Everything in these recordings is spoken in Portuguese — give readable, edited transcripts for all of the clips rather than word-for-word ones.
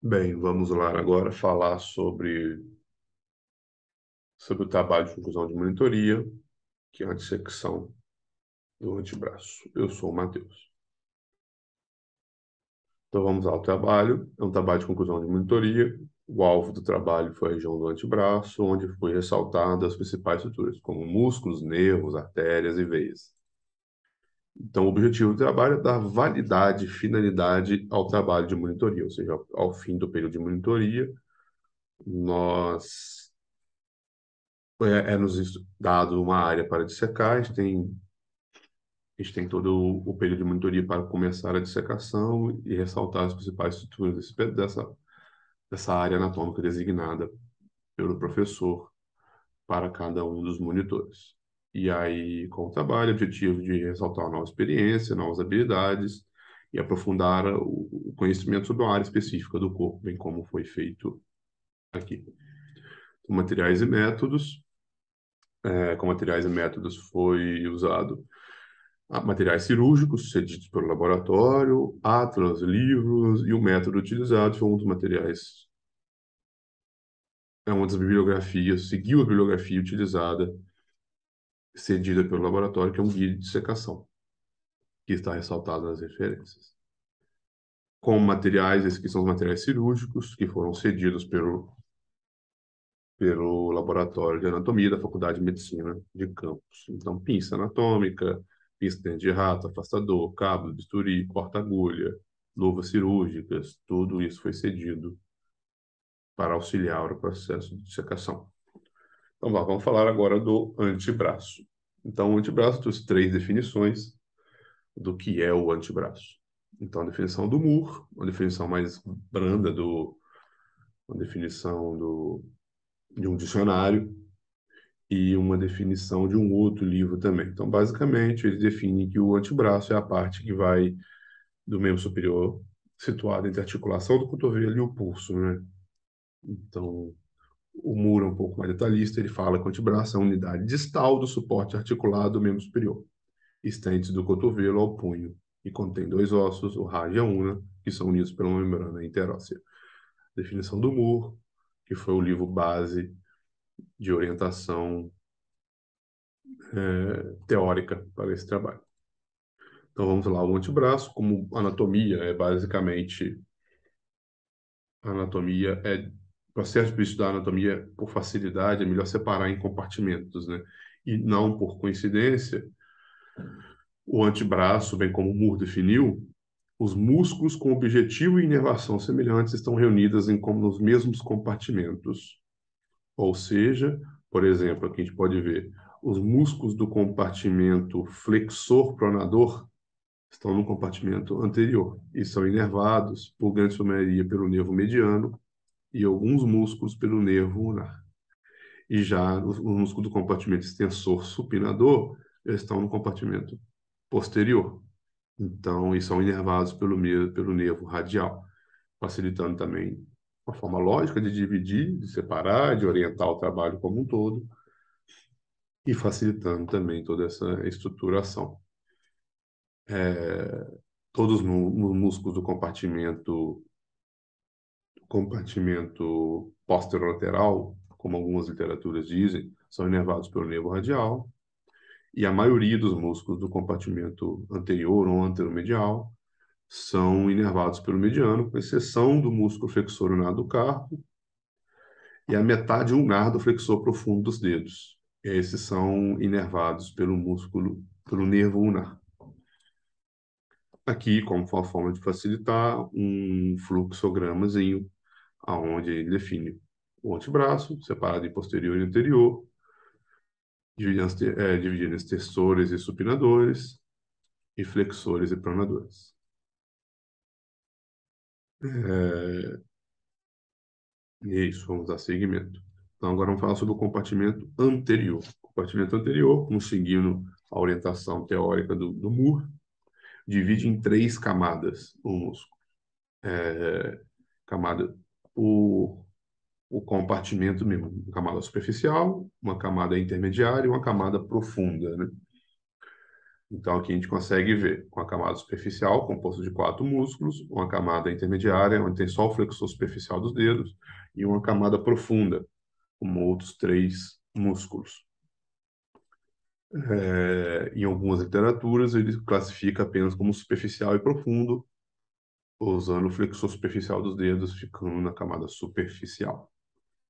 Bem, vamos lá agora falar sobre o trabalho de conclusão de monitoria, que é a dissecção do antebraço. Eu sou o Matheus. Então vamos ao trabalho. É um trabalho de conclusão de monitoria. O alvo do trabalho foi a região do antebraço, onde foi ressaltada as principais estruturas, como músculos, nervos, artérias e veias. Então, o objetivo do trabalho é dar validade e finalidade ao trabalho de monitoria, ou seja, ao fim do período de monitoria, nós nos dado uma área para dissecar, a gente tem todo o período de monitoria para começar a dissecação e ressaltar as principais estruturas dessa área anatômica designada pelo professor para cada um dos monitores. E aí, com o trabalho, o objetivo de ressaltar nova experiência, novas habilidades e aprofundar o conhecimento sobre uma área específica do corpo, bem como foi feito aqui. Materiais e métodos. Com materiais e métodos foi usado materiais cirúrgicos cedidos pelo laboratório, atlas, livros, e o método utilizado foi um dos materiais, uma das bibliografias, seguiu a bibliografia utilizada, cedida pelo laboratório, que é um guia de dissecação, que está ressaltado nas referências. Com materiais, esses que são os materiais cirúrgicos, que foram cedidos pelo Laboratório de Anatomia da Faculdade de Medicina de Campos. Então, pinça anatômica, pinça de dente de rato, afastador, cabo, bisturi, corta-agulha, luvas cirúrgicas, tudo isso foi cedido para auxiliar o processo de dissecação. Então, vamos falar agora do antebraço. Então, o antebraço tem três definições do que é o antebraço. Então, a definição do Moore, uma definição mais branda, uma definição de um dicionário, e uma definição de um outro livro também. Então, basicamente, ele define que o antebraço é a parte que vai do membro superior, situada entre a articulação do cotovelo e o pulso, né? Então, o Moore é um pouco mais detalhista, ele fala que o antebraço é a unidade distal do suporte articulado do membro superior, estende do cotovelo ao punho, e contém dois ossos, o rádio e a una, que são unidos por uma membrana interóssea. Definição do Moore, que foi o livro base de orientação teórica para esse trabalho. Então vamos lá, o antebraço, como anatomia, a anatomia é processo de estudar anatomia por facilidade, é melhor separar em compartimentos, né? E não por coincidência, o antebraço, bem como o Moore definiu, os músculos com objetivo e inervação semelhantes estão reunidos nos mesmos compartimentos. Ou seja, por exemplo, aqui a gente pode ver os músculos do compartimento flexor pronador estão no compartimento anterior e são inervados, por grande sua maioria, pelo nervo mediano e alguns músculos pelo nervo ulnar. E já os músculos do compartimento extensor supinador eles estão no compartimento posterior. Então, e são inervados pelo nervo radial, facilitando também uma forma lógica de dividir, de separar, de orientar o trabalho como um todo e facilitando também toda essa estruturação. Todos os músculos do compartimento posterolateral, como algumas literaturas dizem, são inervados pelo nervo radial, e a maioria dos músculos do compartimento anterior ou anteromedial são inervados pelo mediano, com exceção do músculo flexor ulnar do carpo e a metade ulnar do flexor profundo dos dedos. Esses são inervados pelo nervo ulnar. Aqui, como uma forma de facilitar, um fluxogramazinho aonde ele define o antebraço, separado em posterior e anterior, dividindo em extensores e supinadores, e flexores e pronadores. É, e é isso, vamos dar seguimento. Então, agora vamos falar sobre o compartimento anterior. O compartimento anterior, como seguindo a orientação teórica do Moore, divide em três camadas o músculo. Camada, o compartimento mesmo, uma camada superficial, uma camada intermediária e uma camada profunda, né? Então, aqui a gente consegue ver com a camada superficial, composta de 4 músculos, uma camada intermediária, onde tem só o flexor superficial dos dedos, e uma camada profunda, com outros 3 músculos. Em algumas literaturas, ele classifica apenas como superficial e profundo, usando o flexor superficial dos dedos, ficando na camada superficial.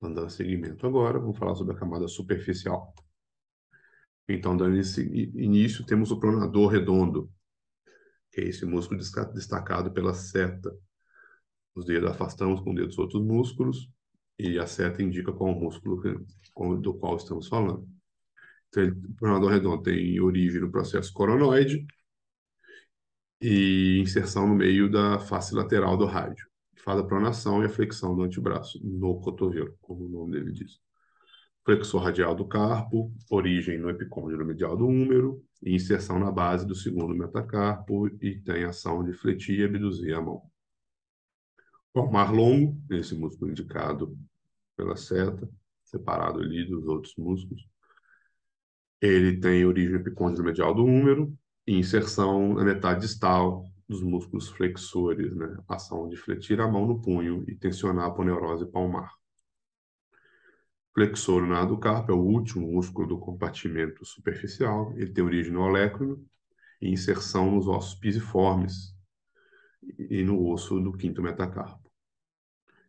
Dando seguimento agora, vamos falar sobre a camada superficial. Então, dando início, temos o pronador redondo, que é esse músculo destacado pela seta. Os dedos afastamos com dedos outros músculos e a seta indica qual músculo do qual estamos falando. Então, o pronador redondo tem origem no processo coronoide e inserção no meio da face lateral do rádio, que faz a pronação e a flexão do antebraço no cotovelo, como o nome dele diz. Flexor radial do carpo, origem no epicôndilo medial do húmero e inserção na base do segundo metacarpo e tem ação de fletir e abduzir a mão. Palmar longo, esse músculo indicado pela seta, separado ali dos outros músculos. Ele tem origem no epicôndilo medial do húmero e inserção na metade distal dos músculos flexores, né? Ação de fletir a mão no punho e tensionar a aponeurose palmar. Flexor lunar do carpo é o último músculo do compartimento superficial. Ele tem origem no olécrino e inserção nos ossos pisiformes e no osso do quinto metacarpo.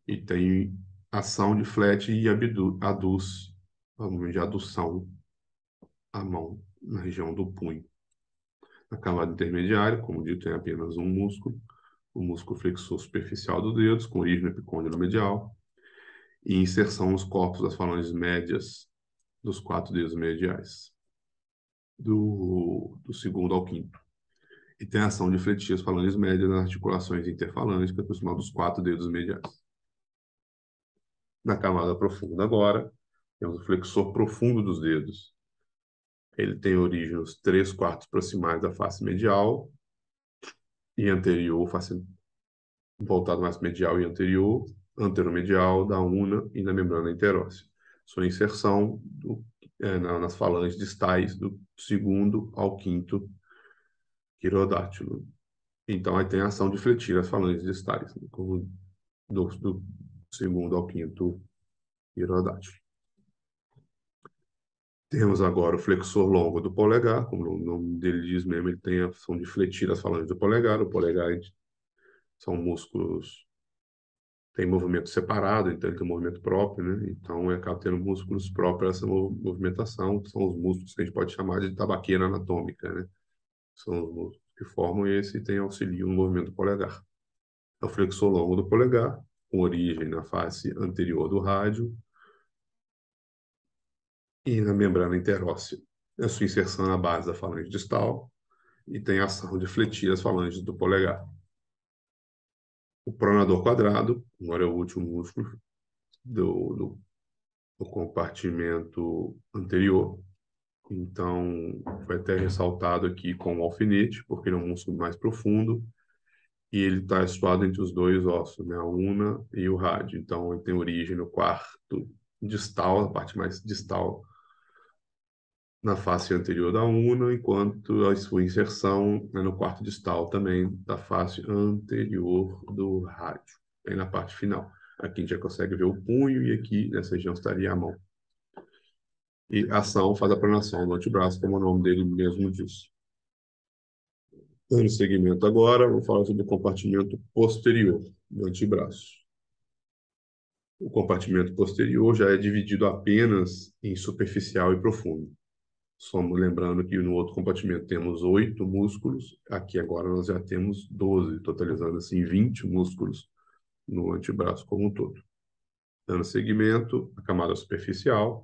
E tem ação de flete e aduz, de adução à mão na região do punho. Na camada intermediária, como dito, tem apenas um músculo, o músculo flexor superficial dos dedos, com origem no epicôndilo medial, e inserção nos corpos das falanges médias dos 4 dedos mediais, do segundo ao quinto. E tem a ação de fletir as falanges médias nas articulações interfalângicas, por cima dos 4 dedos mediais. Na camada profunda agora, temos o flexor profundo dos dedos. Ele tem origem nos 3/4 proximais da face medial e anterior, face voltado mais medial e anterior, anteromedial da una e na membrana interóssea. Sua inserção nas falanges distais do segundo ao quinto quirodátilo. Então, aí tem a ação de fletir as falanges distais, né, como do segundo ao quinto quirodátilo. Temos agora o flexor longo do polegar, como o nome dele diz mesmo, ele tem a ação de fletir as falanges do polegar. O polegar são músculos, tem movimento separado, então ele tem um movimento próprio, né? Então, ele acaba tendo músculos próprios a essa movimentação, que são os músculos que a gente pode chamar de tabaqueira anatômica, né? São os músculos que formam esse e tem auxílio no movimento do polegar. É o flexor longo do polegar, com origem na face anterior do rádio e na membrana interóssea. A sua inserção na base da falange distal e tem a ação de fletir as falanges do polegar. O pronador quadrado, agora é o último músculo do compartimento anterior. Então, foi até ressaltado aqui com o alfinete, porque ele é um músculo mais profundo e ele está situado entre os dois ossos, né, a una e o rádio. Então, ele tem origem no quarto distal, a parte mais distal, na face anterior da una, enquanto a sua inserção é no quarto distal também da face anterior do rádio, bem na parte final. Aqui a gente já consegue ver o punho e aqui nessa região estaria a mão. E a ação faz a pronação do antebraço, como o nome dele mesmo diz. Dando seguimento agora, vamos falar sobre o compartimento posterior do antebraço. O compartimento posterior já é dividido apenas em superficial e profundo. Somos lembrando que no outro compartimento temos 8 músculos, aqui agora nós já temos 12, totalizando assim 20 músculos no antebraço como um todo. Dando seguimento, a camada superficial,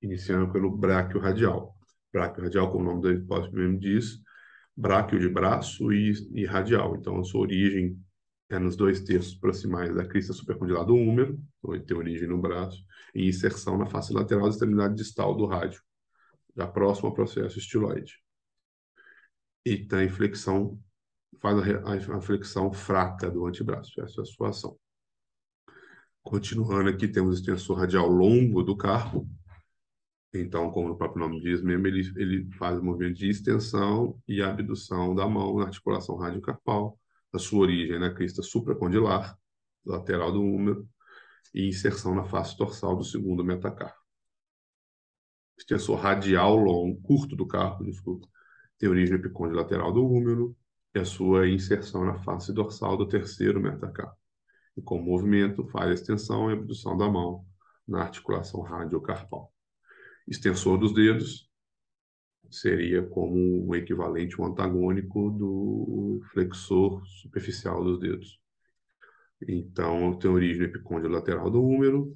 iniciando pelo bráquio radial. Bráquio radial, como o nome da hipótese mesmo diz, bráquio de braço e radial. Então, a sua origem é nos 2/3 proximais da crista supercondilada do húmero, onde tem origem no braço, e inserção na face lateral da extremidade distal do rádio, já próximo ao processo estiloide. E tem flexão, faz a flexão fraca do antebraço, essa é a sua ação. Continuando aqui, temos o extensor radial longo do carpo, Então, como o próprio nome diz mesmo, ele faz o movimento de extensão e abdução da mão na articulação radiocarpal, a sua origem na crista supracondilar, lateral do húmero, e inserção na face dorsal do segundo metacarpo. Extensor radial longo, curto do carpo, desculpa, tem origem no epicôndilo lateral do húmero e a sua inserção na face dorsal do terceiro metacarpo. E com o movimento faz a extensão e abdução da mão na articulação radiocarpal. Extensor dos dedos seria como o equivalente, um antagônico do flexor superficial dos dedos. Então, tem origem no epicôndilo lateral do húmero,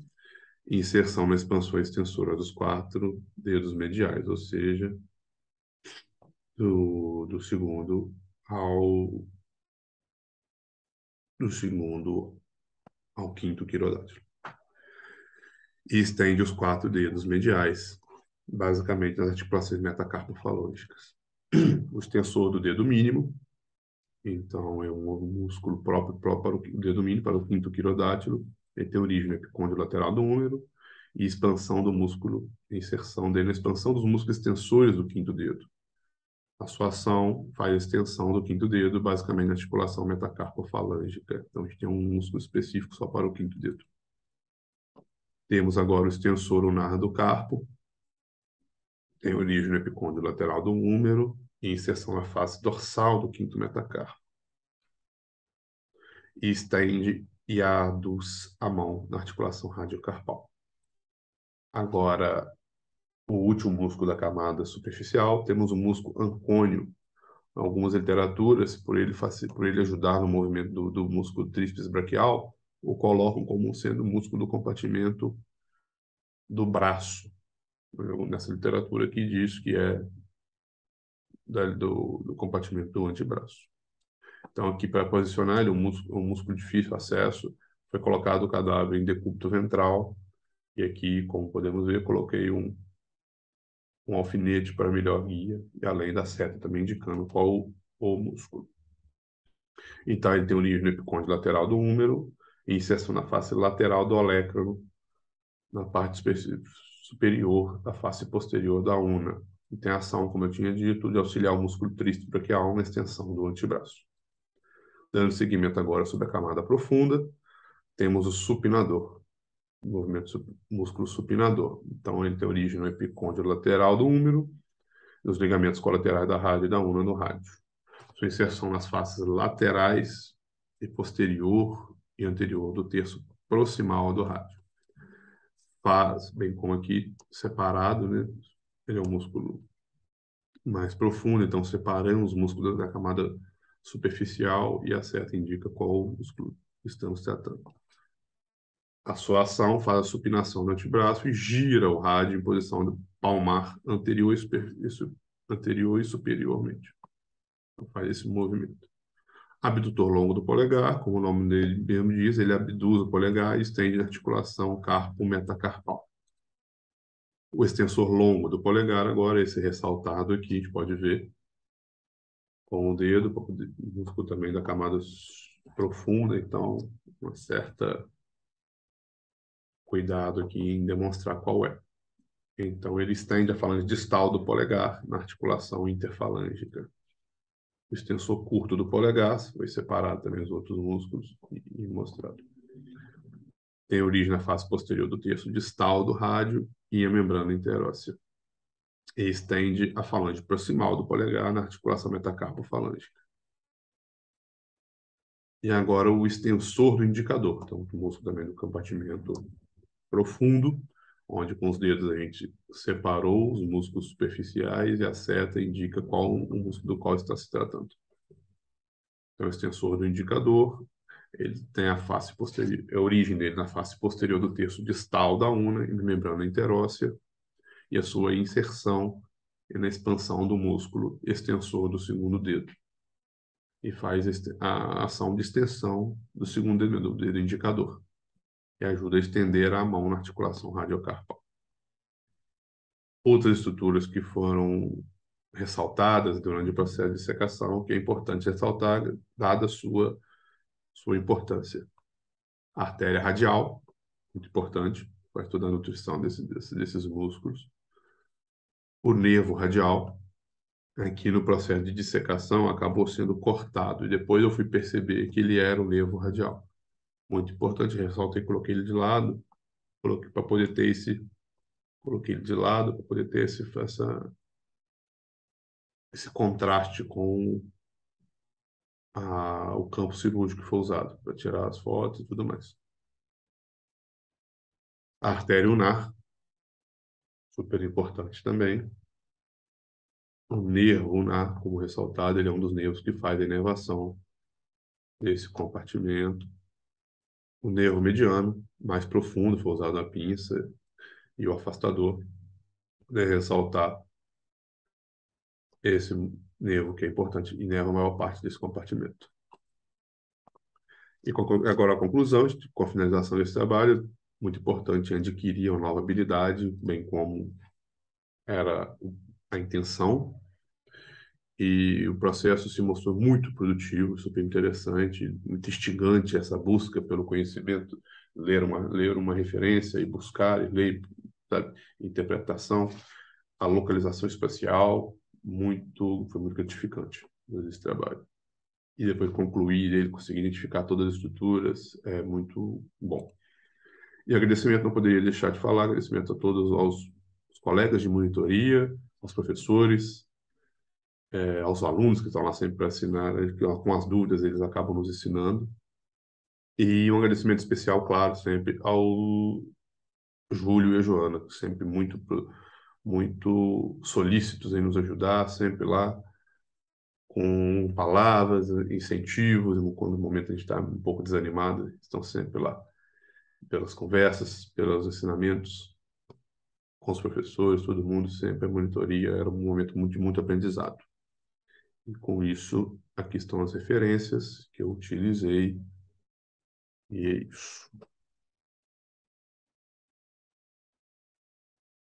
inserção na expansão extensora dos quatro dedos mediais, ou seja, do segundo ao do segundo ao quinto quirodátilo. E estende os quatro dedos mediais, basicamente nas articulações metacarpofalôngicas. O extensor do dedo mínimo, então é um músculo próprio para o dedo mínimo, para o quinto quirodátilo. Ele tem origem no epicôndilo lateral do húmero e expansão do músculo, inserção dele na expansão dos músculos extensores do quinto dedo. A sua ação faz a extensão do quinto dedo, basicamente na articulação metacarpofalângica. Então, a gente tem um músculo específico só para o quinto dedo. Temos agora o extensor unar do carpo, tem origem no epicôndilo lateral do húmero e inserção na face dorsal do quinto metacarpo. E estende e aduz a mão na articulação radiocarpal. Agora, o último músculo da camada superficial, temos o músculo ancônio. Algumas literaturas, por ele ajudar no movimento do músculo tríceps braquial, o colocam como sendo o músculo do compartimento do braço. Nessa literatura aqui diz que é do compartimento do antebraço. Então, aqui para posicionar ele, um músculo de difícil acesso, foi colocado o cadáver em decúbito ventral, e aqui, como podemos ver, coloquei um alfinete para melhor guia, e além da seta também indicando qual o músculo. Então, ele tem origem no epicôndilo lateral do húmero e inserção na face lateral do olecrano, na parte superior da face posterior da una. E tem a ação, como eu tinha dito, de auxiliar o músculo tríceps braquial na extensão do antebraço. Dando seguimento agora sobre a camada profunda, temos o supinador, o movimento músculo supinador. Então, ele tem origem no epicôndilo lateral do húmero, nos ligamentos colaterais da rádio e da una no rádio. Sua inserção nas faces laterais e posterior e anterior do terço proximal do rádio. Faz, bem como aqui, separado, né? Ele é um músculo mais profundo, então separamos os músculos da camada superficial e a seta indica qual músculo estamos tratando. A sua ação faz a supinação do antebraço e gira o rádio em posição de palmar anterior e superiormente. Então, faz esse movimento. Abdutor longo do polegar, como o nome dele mesmo diz, ele abduz o polegar e estende a articulação carpo-metacarpal. O extensor longo do polegar, agora, esse ressaltado aqui, a gente pode ver com o dedo, o músculo também da camada profunda, então, uma certa cuidado aqui em demonstrar qual é. Então, ele estende a falange distal do polegar na articulação interfalângica. O extensor curto do polegar, foi separado também os outros músculos e mostrado. Tem origem na face posterior do terço distal do rádio e a membrana interóssea. E estende a falange proximal do polegar na articulação metacarpofalângica. E agora o extensor do indicador, então o músculo também do compartimento profundo, onde com os dedos a gente separou os músculos superficiais e a seta indica qual o músculo do qual está se tratando. Então, o extensor do indicador, ele tem a face posterior, a origem dele na face posterior do terço distal da una e na membrana interóssea, e a sua inserção é na expansão do músculo extensor do segundo dedo. E faz a ação de extensão do segundo dedo, do dedo indicador, que ajuda a estender a mão na articulação radiocarpal. Outras estruturas que foram ressaltadas durante o processo de secação, que é importante ressaltar, dada a sua importância. A artéria radial, muito importante, para estudar a nutrição desses músculos. o nervo radial, aqui no processo de dissecação, acabou sendo cortado. E depois eu fui perceber que ele era o nervo radial. Muito importante, ressaltei, coloquei ele de lado, coloquei para poder ter esse, coloquei ele de lado para poder ter esse contraste com o campo cirúrgico que foi usado para tirar as fotos e tudo mais. A artéria ulnar, super importante também. O nervo ulnar, como ressaltado, ele é um dos nervos que faz a inervação desse compartimento. O nervo mediano, mais profundo, foi usado a pinça e o afastador, para ressaltar esse nervo que é importante, inerva a maior parte desse compartimento. E agora a conclusão, com a finalização desse trabalho, muito importante adquirir uma nova habilidade, bem como era a intenção, e o processo se mostrou muito produtivo, super interessante, muito instigante essa busca pelo conhecimento, ler uma referência e buscar, e ler, sabe, interpretação, a localização espacial, foi muito gratificante esse trabalho. E depois concluir ele, conseguir identificar todas as estruturas, é muito bom. E agradecimento, não poderia deixar de falar, agradecimento a todos os colegas de monitoria, aos professores, aos alunos que estão lá sempre para ensinar, que com as dúvidas eles acabam nos ensinando. E um agradecimento especial, claro, sempre ao Júlio e a Joana, sempre muito solícitos em nos ajudar, sempre lá com palavras, incentivos, quando no momento a gente está um pouco desanimado, estão sempre lá pelas conversas, pelos ensinamentos com os professores, todo mundo sempre a monitoria era um momento de muito aprendizado. E com isso, aqui estão as referências que eu utilizei e é isso.